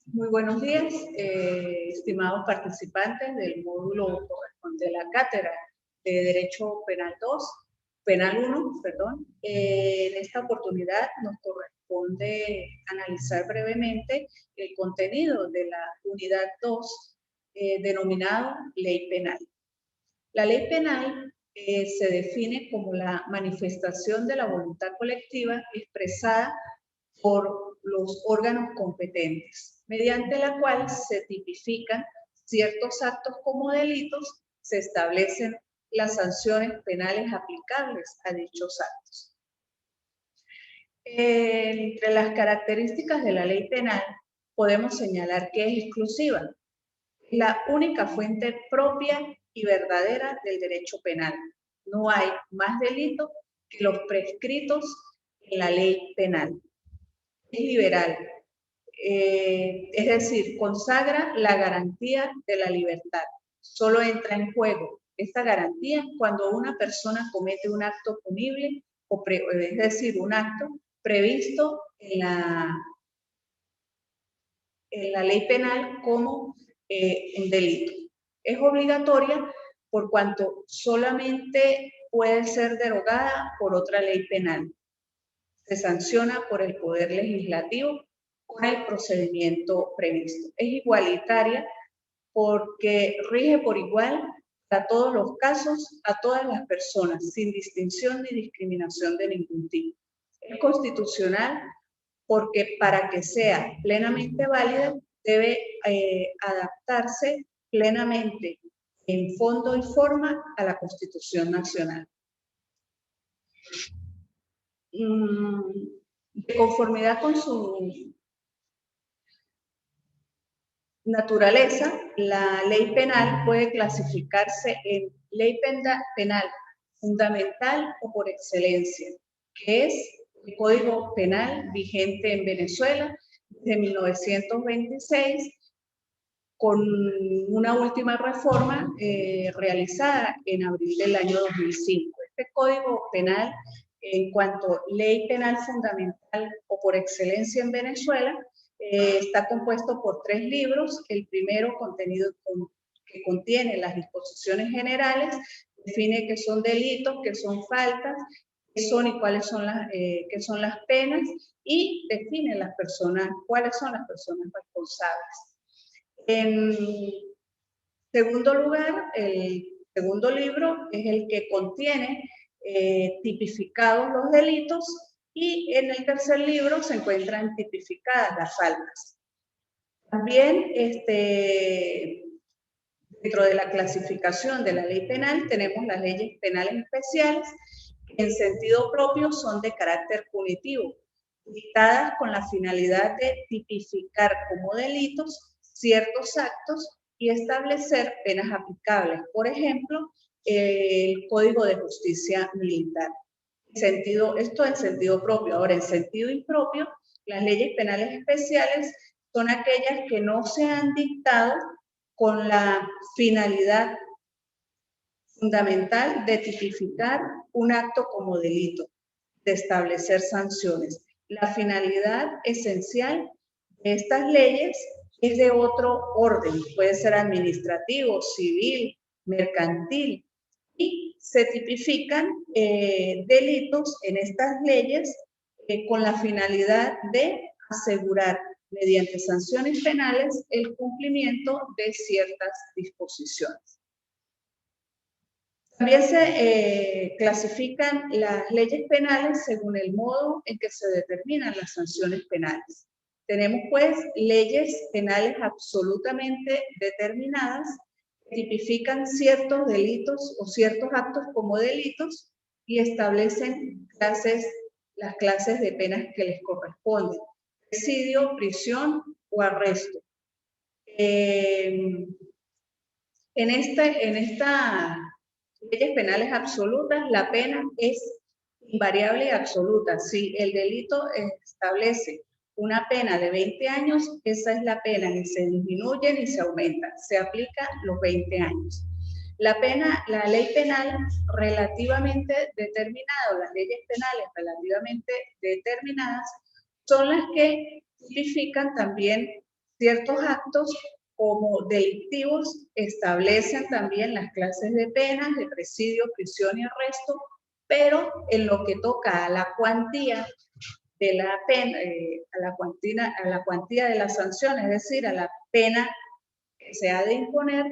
Muy buenos días, estimados participantes del módulo de la cátedra de Derecho Penal 2, Penal 1, perdón. En esta oportunidad nos corresponde analizar brevemente el contenido de la unidad 2, denominado Ley Penal. La ley penal se define como la manifestación de la voluntad colectiva expresada por los órganos competentes, mediante la cual se tipifican ciertos actos como delitos, se establecen las sanciones penales aplicables a dichos actos. Entre las características de la ley penal podemos señalar que es exclusiva, la única fuente propia y verdadera del derecho penal. No hay más delitos que los prescritos en la ley penal. Es liberal, es decir, consagra la garantía de la libertad. Solo entra en juego esta garantía cuando una persona comete un acto punible, es decir, un acto previsto en la ley penal como un delito. Es obligatoria por cuanto solamente puede ser derogada por otra ley penal. Se sanciona por el Poder Legislativo con el procedimiento previsto. Es igualitaria porque rige por igual a todos los casos, a todas las personas, sin distinción ni discriminación de ningún tipo. Es constitucional porque para que sea plenamente válida debe adaptarse plenamente en fondo y forma a la Constitución Nacional. De conformidad con su naturaleza, la ley penal puede clasificarse en ley penal fundamental o por excelencia, que es el Código Penal vigente en Venezuela desde 1926, con una última reforma realizada en abril del año 2005. Este Código Penal, en cuanto a ley penal fundamental o por excelencia en Venezuela, está compuesto por 3 libros. El primero, que contiene las disposiciones generales, define qué son delitos, qué son faltas, qué son y cuáles son las penas, y define cuáles son las personas responsables. En segundo lugar, el segundo libro es el que contiene tipificados los delitos, y en el tercer libro se encuentran tipificadas las faltas. También dentro de la clasificación de la ley penal tenemos las leyes penales especiales, que en sentido propio son de carácter punitivo, dictadas con la finalidad de tipificar como delitos ciertos actos y establecer penas aplicables. Por ejemplo, el Código de Justicia Militar. Esto en sentido propio. Ahora, en sentido impropio, las leyes penales especiales son aquellas que no se han dictado con la finalidad fundamental de tipificar un acto como delito, de establecer sanciones. La finalidad esencial de estas leyes es de otro orden, puede ser administrativo, civil, mercantil, y se tipifican delitos en estas leyes con la finalidad de asegurar mediante sanciones penales el cumplimiento de ciertas disposiciones. También se clasifican las leyes penales según el modo en que se determinan las sanciones penales. Tenemos pues leyes penales absolutamente determinadas, que tipifican ciertos delitos o ciertos actos como delitos y establecen las clases de penas que les corresponden: presidio, prisión o arresto. En esta leyes penales absolutas, la pena es invariable y absoluta. Si el delito establece una pena de 20 años, esa es la pena, ni se disminuye ni se aumenta, se aplica los 20 años. La ley penal relativamente determinada, las leyes penales relativamente determinadas, son las que tipifican también Ciertos actos como delictivos establecen también las clases de penas de presidio, prisión y arresto, pero en lo que toca a la cuantía de la pena, a la cuantía de la sanción, es decir, a la pena que se ha de imponer,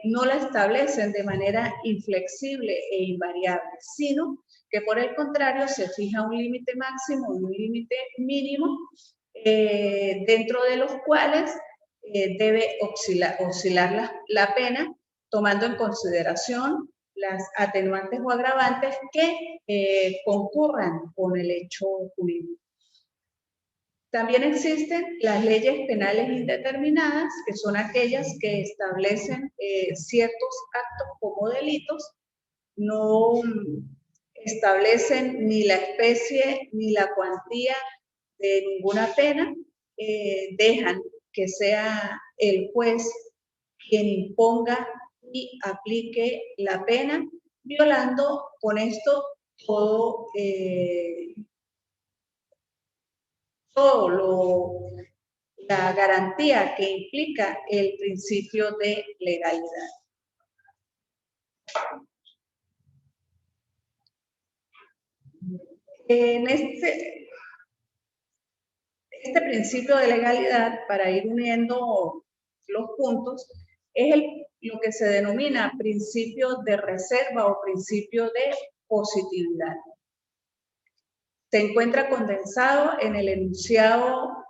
no la establecen de manera inflexible e invariable, sino que por el contrario se fija un límite máximo y un límite mínimo, dentro de los cuales debe oscilar la pena, tomando en consideración las atenuantes o agravantes que concurran con el hecho punible. También existen las leyes penales indeterminadas, que son aquellas que establecen ciertos actos como delitos, no establecen ni la especie ni la cuantía de ninguna pena, dejan que sea el juez quien imponga y aplique la pena, violando con esto todo la garantía que implica el principio de legalidad. En este principio de legalidad, para ir uniendo los puntos, es lo que se denomina principio de reserva o principio de positividad. Se encuentra condensado en el enunciado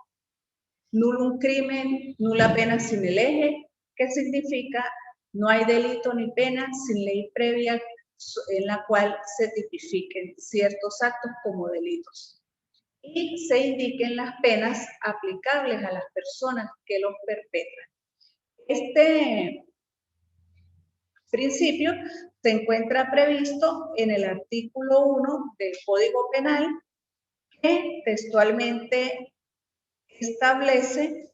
nullum crimen, nulla pena sine lege, que significa no hay delito ni pena sin ley previa en la cual se tipifiquen ciertos actos como delitos y se indiquen las penas aplicables a las personas que los perpetran. Este principio se encuentra previsto en el artículo 1 del Código Penal, que textualmente establece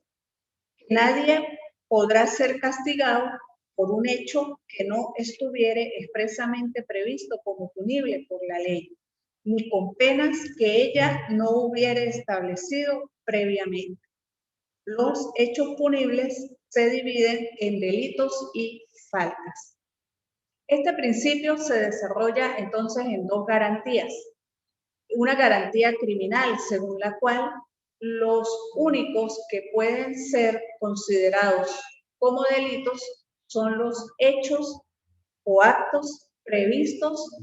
que nadie podrá ser castigado por un hecho que no estuviere expresamente previsto como punible por la ley, ni con penas que ella no hubiere establecido previamente. Los hechos punibles se dividen en delitos y faltas. Este principio se desarrolla entonces en dos garantías. Una garantía criminal, según la cual los únicos que pueden ser considerados como delitos son los hechos o actos previstos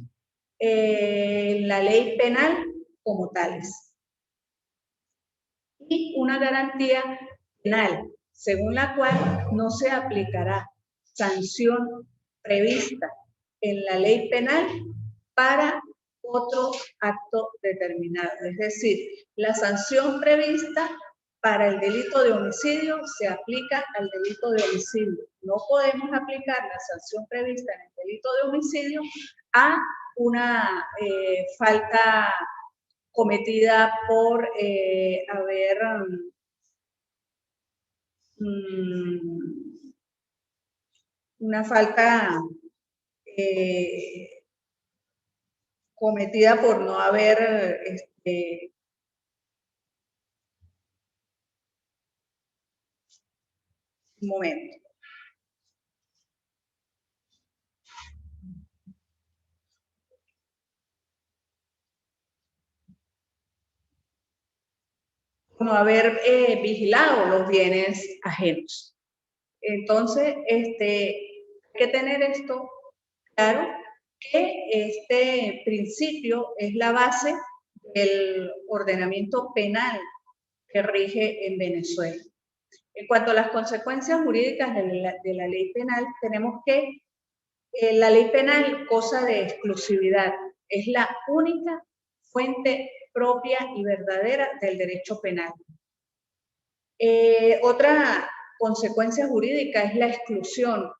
en la ley penal como tales. Y una garantía penal, según la cual no se aplicará sanción prevista en la ley penal para otro acto determinado. Es decir, la sanción prevista para el delito de homicidio se aplica al delito de homicidio. No podemos aplicar la sanción prevista en el delito de homicidio a una falta cometida por haber una falta cometida por no haber un momento. No haber vigilado los bienes ajenos. Entonces, hay que tener esto claro, que este principio es la base del ordenamiento penal que rige en Venezuela. En cuanto a las consecuencias jurídicas de la ley penal, tenemos que la ley penal, cosa de exclusividad, es la única fuente propia y verdadera del derecho penal. Otra consecuencia jurídica es la exclusión,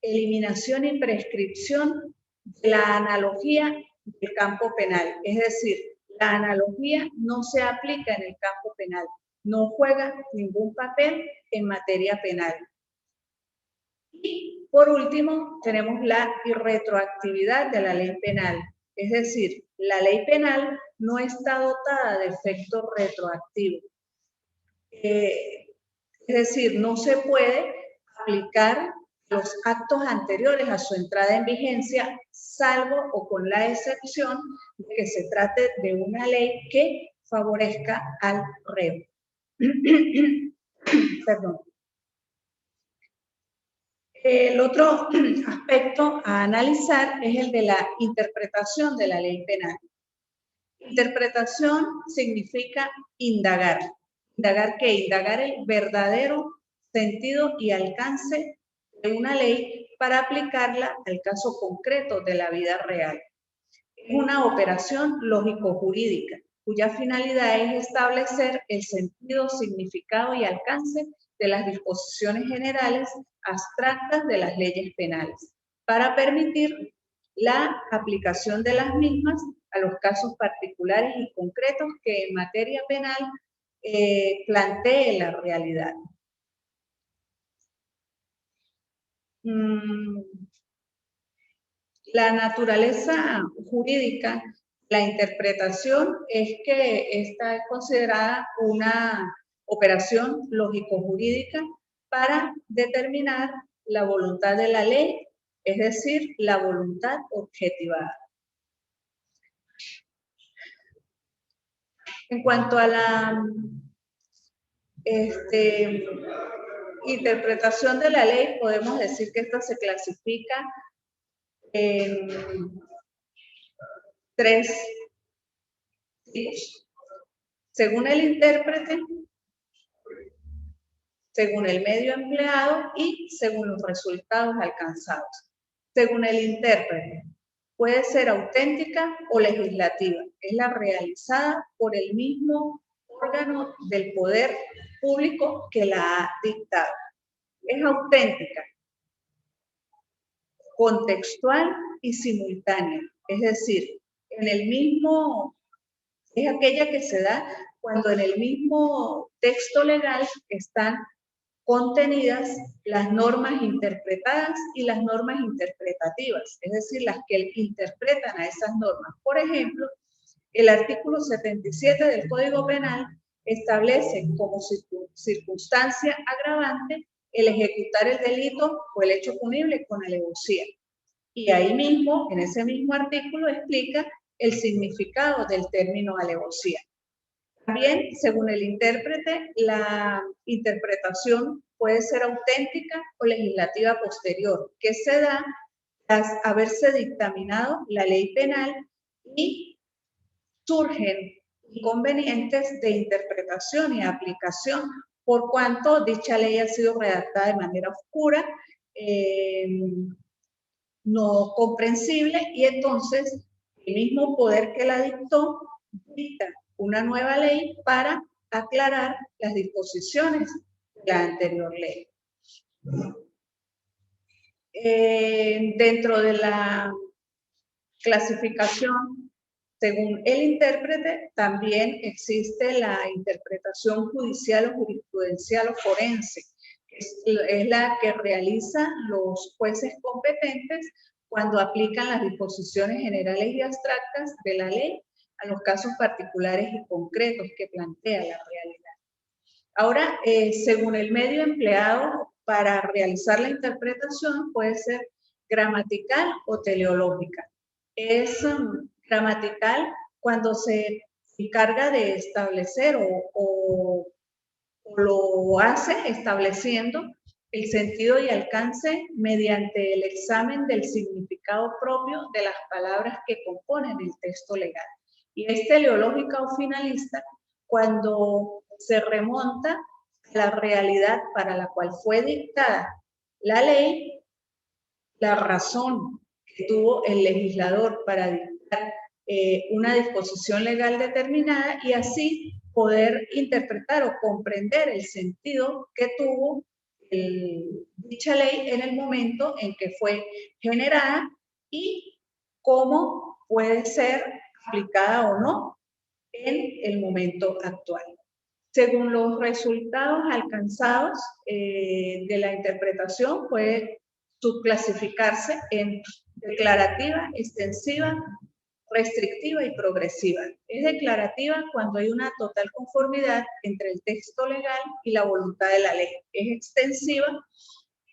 eliminación y prescripción de la analogía del campo penal. Es decir, la analogía no se aplica en el campo penal, no juega ningún papel en materia penal. Y por último, tenemos la irretroactividad de la ley penal. Es decir, la ley penal no está dotada de efecto retroactivo. Es decir, no se puede aplicar los actos anteriores a su entrada en vigencia, salvo o con la excepción de que se trate de una ley que favorezca al reo. Perdón. El otro aspecto a analizar es el de la interpretación de la ley penal. Interpretación significa indagar. ¿Indagar qué? Indagar el verdadero sentido y alcance de una ley para aplicarla al caso concreto de la vida real. Es una operación lógico-jurídica, cuya finalidad es establecer el sentido, significado y alcance de las disposiciones generales abstractas de las leyes penales, para permitir la aplicación de las mismas a los casos particulares y concretos que en materia penal plantee la realidad. La naturaleza jurídica, la interpretación es que esta es considerada una operación lógico-jurídica para determinar la voluntad de la ley, es decir, la voluntad objetivada. En cuanto a la interpretación de la ley, podemos decir que esta se clasifica en 3 tipos. Según el intérprete, según el medio empleado y según los resultados alcanzados. Según el intérprete, puede ser auténtica o legislativa. Es la realizada por el mismo órgano del poder público que la ha dictado. Es auténtica, contextual y simultánea. Es decir, es aquella que se da cuando en el mismo texto legal están contenidas las normas interpretadas y las normas interpretativas, es decir, las que interpretan a esas normas. Por ejemplo, el artículo 77 del Código Penal establece como circunstancia agravante el ejecutar el delito o el hecho punible con alevosía. Y ahí mismo, en ese mismo artículo, explica el significado del término alevosía. También, según el intérprete, la interpretación puede ser auténtica o legislativa posterior, que se da tras haberse dictaminado la ley penal y surgen inconvenientes de interpretación y aplicación por cuanto dicha ley ha sido redactada de manera oscura, no comprensible, y entonces el mismo poder que la dictó dicta una nueva ley para aclarar las disposiciones de la anterior ley. Dentro de la clasificación, según el intérprete, también existe la interpretación judicial o jurisprudencial o forense, que es la que realizan los jueces competentes cuando aplican las disposiciones generales y abstractas de la ley a los casos particulares y concretos que plantea la realidad. Ahora, según el medio empleado para realizar la interpretación, puede ser gramatical o teleológica. Es gramatical cuando se encarga de establecer o lo hace estableciendo el sentido y alcance mediante el examen del significado propio de las palabras que componen el texto legal. Y es teleológica o finalista cuando se remonta a la realidad para la cual fue dictada la ley, la razón que tuvo el legislador para dictar una disposición legal determinada y así poder interpretar o comprender el sentido que tuvo dicha ley en el momento en que fue generada y cómo puede ser aplicada o no en el momento actual. Según los resultados alcanzados de la interpretación, puede subclasificarse en declarativa, extensiva restrictiva y progresiva. Es declarativa cuando hay una total conformidad entre el texto legal y la voluntad de la ley. Es extensiva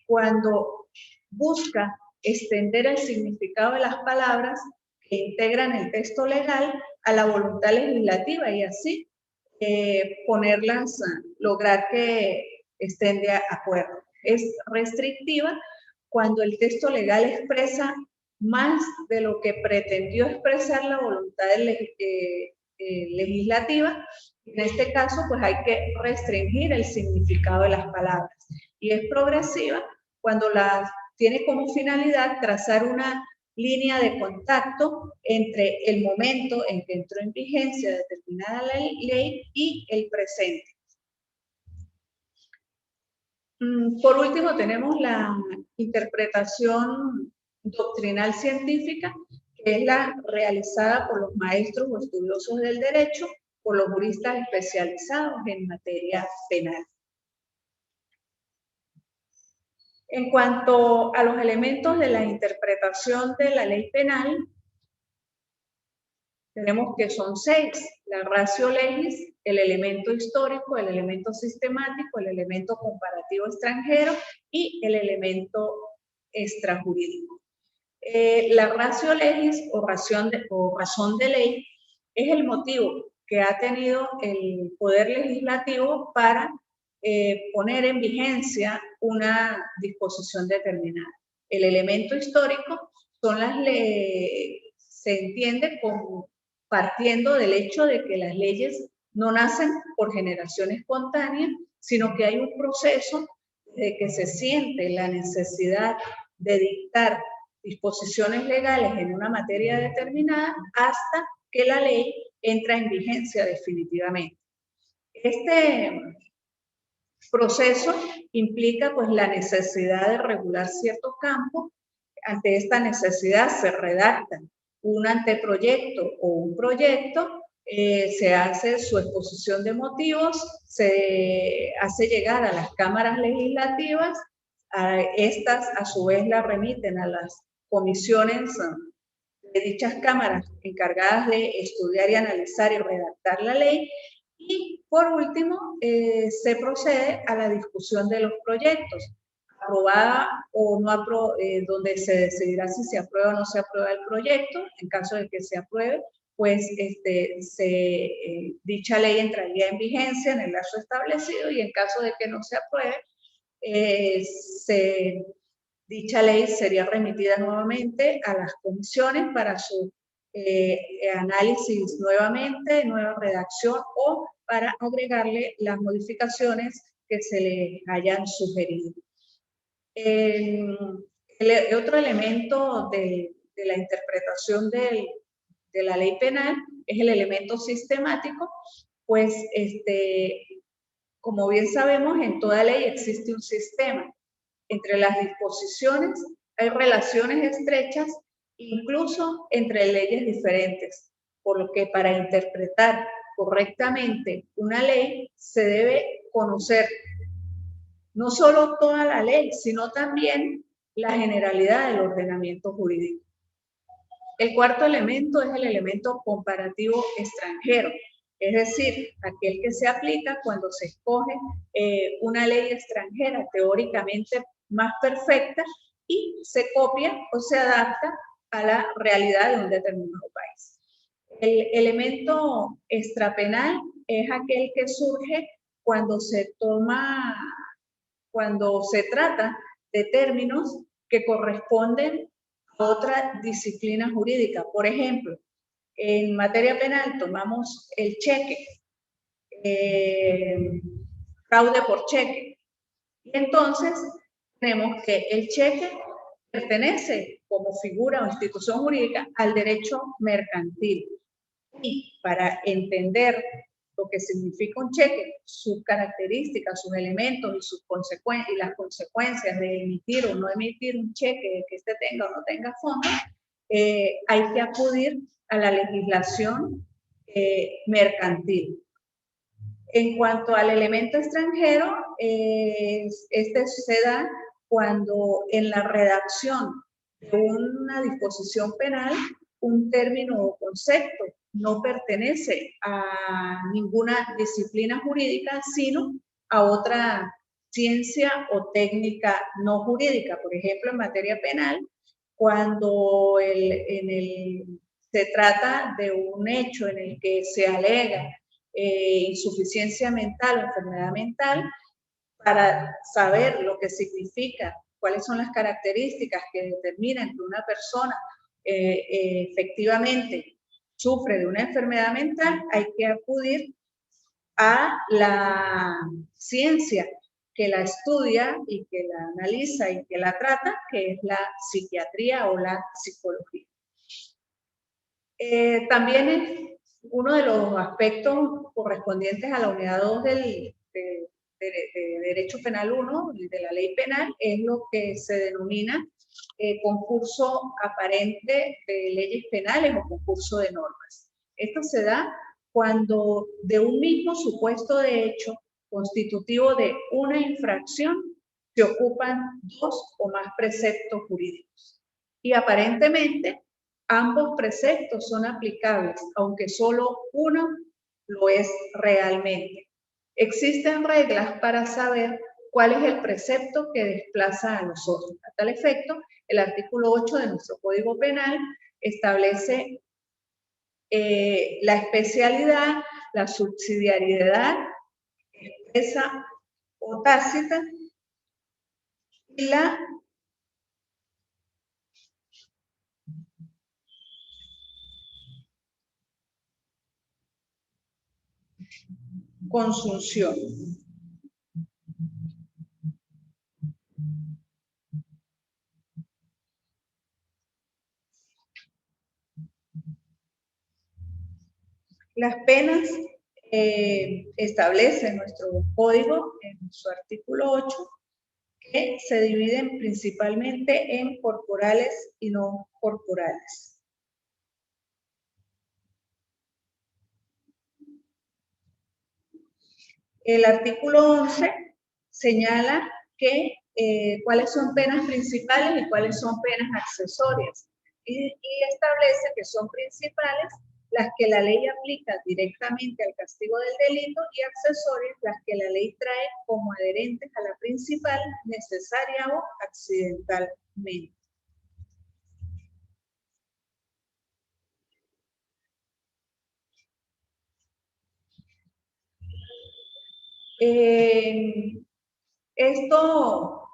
cuando busca extender el significado de las palabras que integran el texto legal a la voluntad legislativa y así ponerlas, lograr que estén de acuerdo. Es restrictiva cuando el texto legal expresa más de lo que pretendió expresar la voluntad legislativa. En este caso, pues hay que restringir el significado de las palabras. Y es progresiva cuando tiene como finalidad trazar una línea de contacto entre el momento en que entró en vigencia determinada ley y el presente. Por último, tenemos la interpretación doctrinal científica, que es la realizada por los maestros o estudiosos del derecho, por los juristas especializados en materia penal. En cuanto a los elementos de la interpretación de la ley penal, tenemos que son 6, la ratio legis, el elemento histórico, el elemento sistemático, el elemento comparativo extranjero y el elemento extrajurídico. La ratio legis o razón de ley es el motivo que ha tenido el Poder Legislativo para poner en vigencia una disposición determinada. El elemento histórico son las leyes, se entiende como partiendo del hecho de que las leyes no nacen por generación espontánea, sino que hay un proceso de que se siente la necesidad de dictar disposiciones legales en una materia determinada hasta que la ley entra en vigencia definitivamente. Este proceso implica pues la necesidad de regular ciertos campos. Ante esta necesidad se redacta un anteproyecto o un proyecto, se hace su exposición de motivos, se hace llegar a las cámaras legislativas, estas a su vez la remiten a las comisiones de dichas cámaras encargadas de estudiar y analizar y redactar la ley. Y por último, se procede a la discusión de los proyectos, aprobada o no donde se decidirá si se aprueba o no se aprueba el proyecto. En caso de que se apruebe, pues dicha ley entraría en vigencia en el lapso establecido, y en caso de que no se apruebe, dicha ley sería remitida nuevamente a las comisiones para su análisis nuevamente, nueva redacción o para agregarle las modificaciones que se le hayan sugerido. El otro elemento de la interpretación de la ley penal es el elemento sistemático, pues como bien sabemos, en toda ley existe un sistema. Entre las disposiciones hay relaciones estrechas, incluso entre leyes diferentes, por lo que para interpretar correctamente una ley se debe conocer no solo toda la ley, sino también la generalidad del ordenamiento jurídico. El cuarto elemento es el elemento comparativo extranjero, es decir, aquel que se aplica cuando se escoge una ley extranjera teóricamente más perfecta y se copia o se adapta a la realidad de un determinado país. El elemento extrapenal es aquel que surge cuando se trata de términos que corresponden a otra disciplina jurídica. Por ejemplo, en materia penal tomamos el cheque, fraude por cheque. Y entonces tenemos que el cheque pertenece como figura o institución jurídica al derecho mercantil. Y para entender lo que significa un cheque, sus características, sus elementos y sus consecuencias, y las consecuencias de emitir o no emitir un cheque, que este tenga o no tenga fondos, hay que acudir a la legislación mercantil. En cuanto al elemento extranjero, este se da cuando en la redacción de una disposición penal un término o concepto, no pertenece a ninguna disciplina jurídica, sino a otra ciencia o técnica no jurídica. Por ejemplo, en materia penal, cuando se trata de un hecho en el que se alega insuficiencia mental o enfermedad mental, para saber lo que significa, cuáles son las características que determinan que una persona efectivamente sufre de una enfermedad mental, hay que acudir a la ciencia que la estudia y que la analiza y que la trata, que es la psiquiatría o la psicología. También es uno de los aspectos correspondientes a la unidad 2 de Derecho Penal 1 de la Ley Penal es lo que se denomina concurso aparente de leyes penales o concurso de normas. Esto se da cuando de un mismo supuesto de hecho constitutivo de una infracción se ocupan dos o más preceptos jurídicos. Y aparentemente ambos preceptos son aplicables, aunque solo uno lo es realmente. Existen reglas para saber cuál es el precepto que desplaza a los otros. A tal efecto, el artículo 8 de nuestro Código Penal establece la especialidad, la subsidiariedad expresa o tácita y la consunción. Las penas establece nuestro código en su artículo 8 que se dividen principalmente en corporales y no corporales. El artículo 11 señala que cuáles son penas principales y cuáles son penas accesorias y establece que son principales las que la ley aplica directamente al castigo del delito y accesorias las que la ley trae como adherentes a la principal, necesaria o accidentalmente. Esto,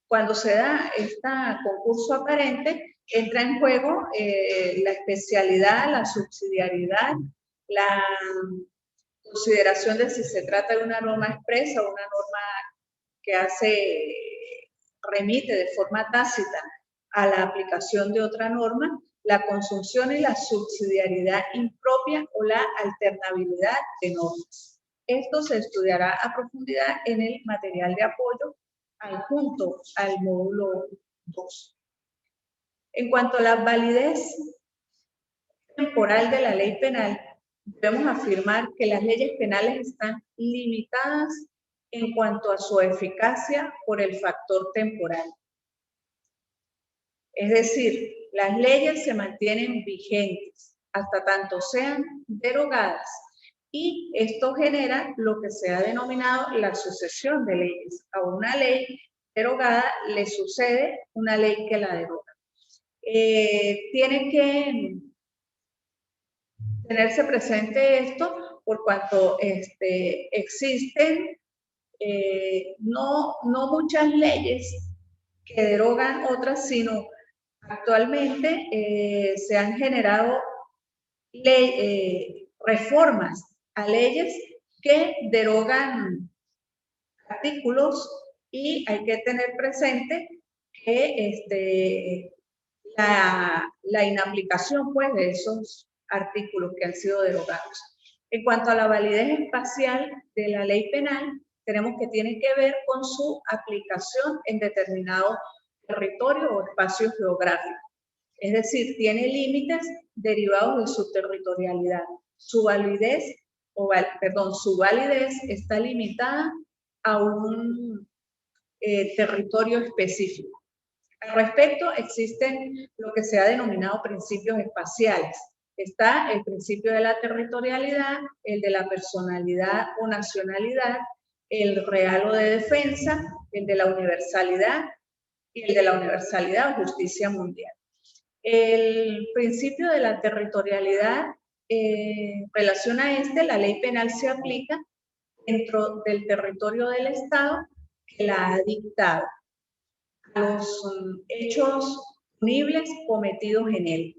cuando se da este concurso aparente, entra en juego la especialidad, la subsidiariedad, la consideración de si se trata de una norma expresa o una norma que remite de forma tácita a la aplicación de otra norma, la consunción y la subsidiariedad impropia o la alternabilidad de normas. Esto se estudiará a profundidad en el material de apoyo adjunto al módulo 2. En cuanto a la validez temporal de la ley penal, debemos afirmar que las leyes penales están limitadas en cuanto a su eficacia por el factor temporal. Es decir, las leyes se mantienen vigentes hasta tanto sean derogadas y esto genera lo que se ha denominado la sucesión de leyes. A una ley derogada le sucede una ley que la deroga. Tiene que tenerse presente esto por cuanto existen no muchas leyes que derogan otras, sino actualmente se han generado reformas a leyes que derogan artículos y hay que tener presente que la inaplicación pues, de esos artículos que han sido derogados. En cuanto a la validez espacial de la ley penal, tenemos que tiene que ver con su aplicación en determinado territorio o espacio geográfico. Es decir, tiene límites derivados de su territorialidad. Su validez está limitada a un territorio específico. Al respecto, existen lo que se ha denominado principios espaciales. Está el principio de la territorialidad, el de la personalidad o nacionalidad, el real o de defensa, el de la universalidad y el de la universalidad o justicia mundial. El principio de la territorialidad, en relación a la ley penal se aplica dentro del territorio del Estado que la ha dictado a los hechos punibles cometidos en él.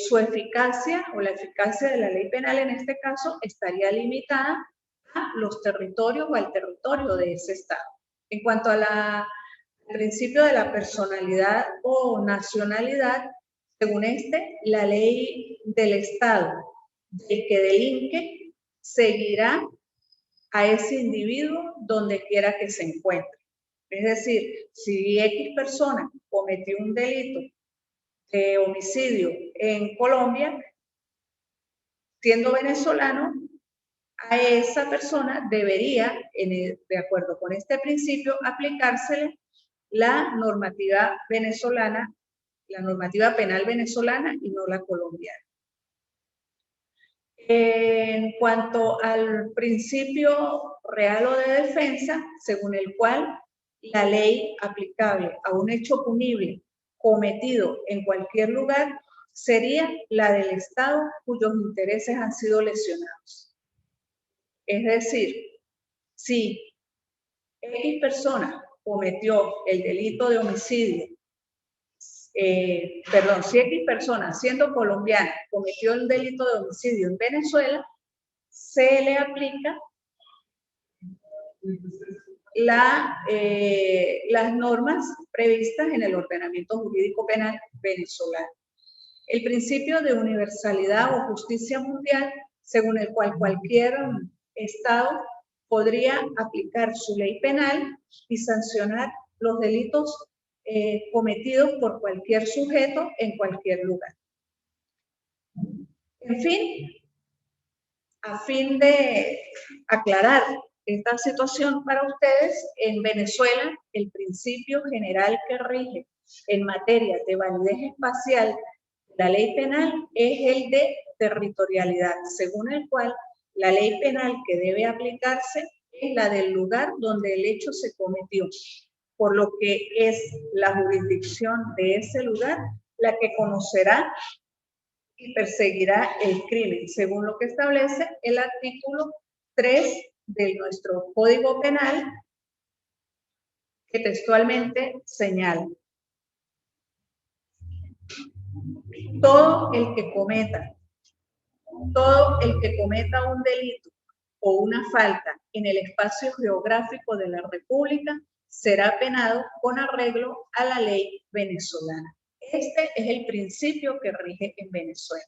Su eficacia o la eficacia de la ley penal en este caso estaría limitada a los territorios o al territorio de ese Estado. En cuanto a el principio de la personalidad o nacionalidad, según la ley del Estado del que delinque seguirá a ese individuo donde quiera que se encuentre. Es decir, si X persona cometió un delito de homicidio en Colombia, siendo venezolano, a esa persona debería, de acuerdo con este principio, aplicársele la normativa venezolana, la normativa penal venezolana y no la colombiana. En cuanto al principio real o de defensa, según el cual la ley aplicable a un hecho punible cometido en cualquier lugar sería la del Estado cuyos intereses han sido lesionados. Es decir, si X persona cometió el delito de homicidio, si X persona, siendo colombiana, cometió el delito de homicidio en Venezuela, se le aplica las normas previstas en el ordenamiento jurídico penal venezolano. El principio de universalidad o justicia mundial, según el cual cualquier Estado podría aplicar su ley penal y sancionar los delitos cometidos por cualquier sujeto en cualquier lugar. En fin, a fin de aclarar esta situación para ustedes, en Venezuela el principio general que rige en materia de validez espacial de la ley penal es el de territorialidad, según el cual la ley penal que debe aplicarse es la del lugar donde el hecho se cometió, por lo que es la jurisdicción de ese lugar la que conocerá y perseguirá el crimen, según lo que establece el artículo 3 de nuestro Código Penal, que textualmente señala: todo el que cometa un delito o una falta en el espacio geográfico de la República será penado con arreglo a la ley venezolana. Este es el principio que rige en Venezuela.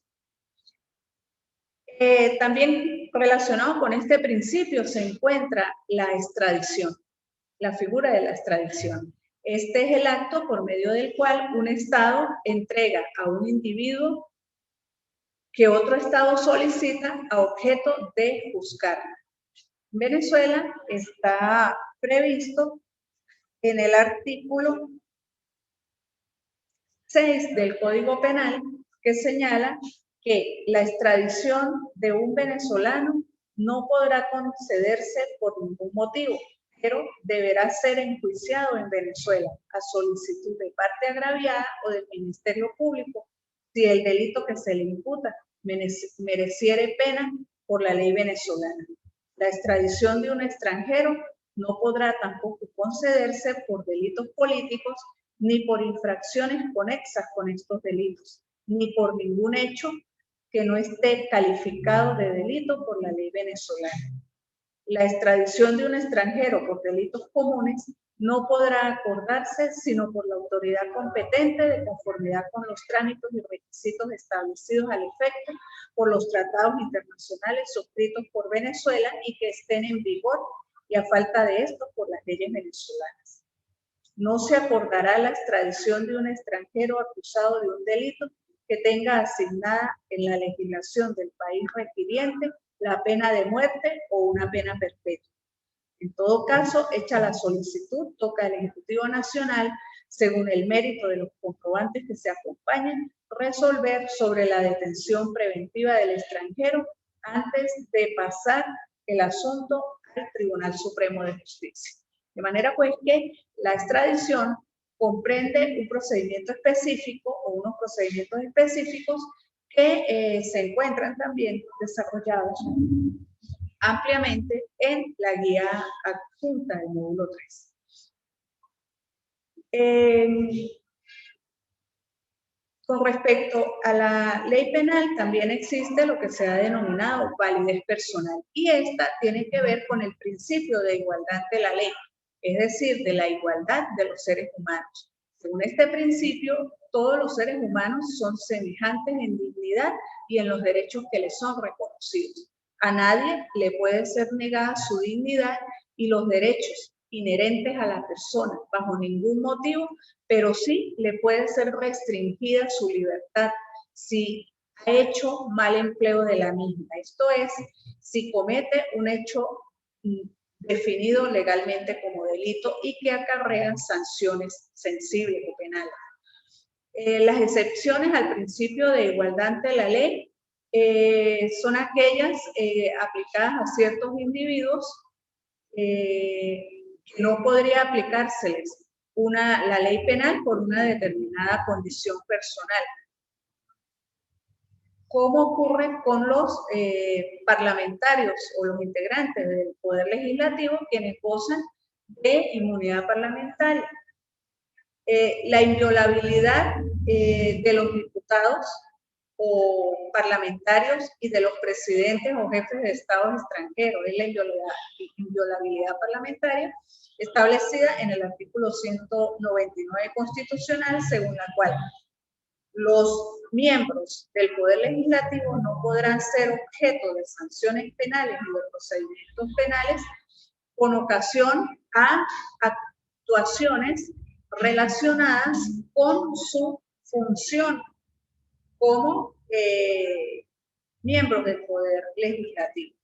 También relacionado con este principio se encuentra la extradición, la figura de la extradición. Este es el acto por medio del cual un Estado entrega a un individuo que otro Estado solicita a objeto de juzgar. En Venezuela está previsto en el artículo 6 del Código Penal, que señala que la extradición de un venezolano no podrá concederse por ningún motivo, pero deberá ser enjuiciado en Venezuela a solicitud de parte agraviada o del Ministerio Público si el delito que se le imputa mereciere pena por la ley venezolana. La extradición de un extranjero no podrá tampoco concederse por delitos políticos ni por infracciones conexas con estos delitos, ni por ningún hecho que no esté calificado de delito por la ley venezolana. La extradición de un extranjero por delitos comunes no podrá acordarse sino por la autoridad competente de conformidad con los trámites y requisitos establecidos al efecto por los tratados internacionales suscritos por Venezuela y que estén en vigor, y a falta de esto por las leyes venezolanas. No se acordará la extradición de un extranjero acusado de un delito que tenga asignada en la legislación del país requiriente la pena de muerte o una pena perpetua. En todo caso, hecha la solicitud, toca al Ejecutivo Nacional según el mérito de los comprobantes que se acompañan, resolver sobre la detención preventiva del extranjero antes de pasar el asunto al Tribunal Supremo de Justicia. De manera pues que la extradición comprende un procedimiento específico o unos procedimientos específicos que se encuentran también desarrollados ampliamente en la guía adjunta del módulo 3. Con respecto a la ley penal, también existe lo que se ha denominado validez personal, y esta tiene que ver con el principio de igualdad de la ley, es decir, de la igualdad de los seres humanos. Según este principio, todos los seres humanos son semejantes en dignidad y en los derechos que les son reconocidos. A nadie le puede ser negada su dignidad y los derechos inherentes a la persona bajo ningún motivo, pero sí le puede ser restringida su libertad si ha hecho mal empleo de la misma. Esto es, si comete un hecho definido legalmente como delito y que acarrea sanciones sensibles o penales. Las excepciones al principio de igualdad ante la ley son aquellas aplicadas a ciertos individuos que no podría aplicárseles la ley penal por una determinada condición personal. ¿Cómo ocurre con los parlamentarios o los integrantes del Poder Legislativo quienes gozan de inmunidad parlamentaria? La inviolabilidad de los diputados o parlamentarios y de los presidentes o jefes de estados extranjeros es la inviolabilidad parlamentaria establecida en el artículo 199 constitucional, según la cual los miembros del Poder Legislativo no podrán ser objeto de sanciones penales ni de procedimientos penales con ocasión a actuaciones relacionadas con su función como miembros del Poder Legislativo.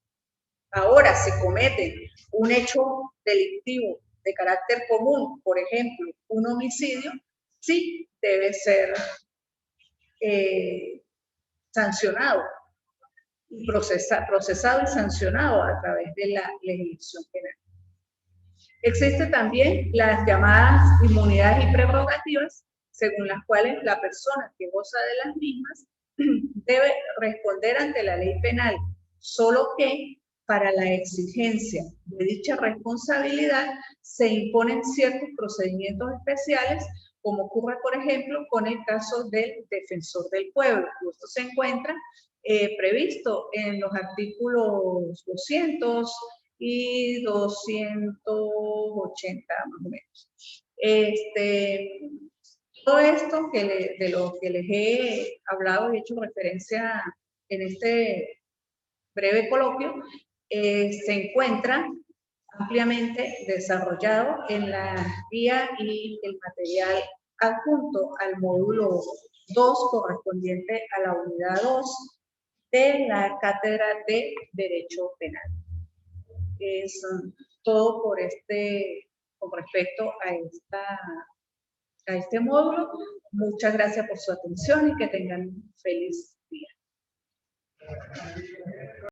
Ahora, si cometen un hecho delictivo de carácter común, por ejemplo, un homicidio, sí debe ser sancionado, y procesado y sancionado a través de la legislación penal. Existen también las llamadas inmunidades y prerrogativas, según las cuales la persona que goza de las mismas debe responder ante la ley penal, solo que para la exigencia de dicha responsabilidad se imponen ciertos procedimientos especiales, como ocurre, por ejemplo, con el caso del defensor del pueblo. Esto se encuentra previsto en los artículos 200 y 280 más o menos. Todo esto de lo que les he hablado y hecho referencia en este breve coloquio, se encuentra ampliamente desarrollado en la guía y el material adjunto al módulo 2 correspondiente a la unidad 2 de la Cátedra de Derecho Penal. Es todo con respecto a este módulo. Muchas gracias por su atención y que tengan un feliz día.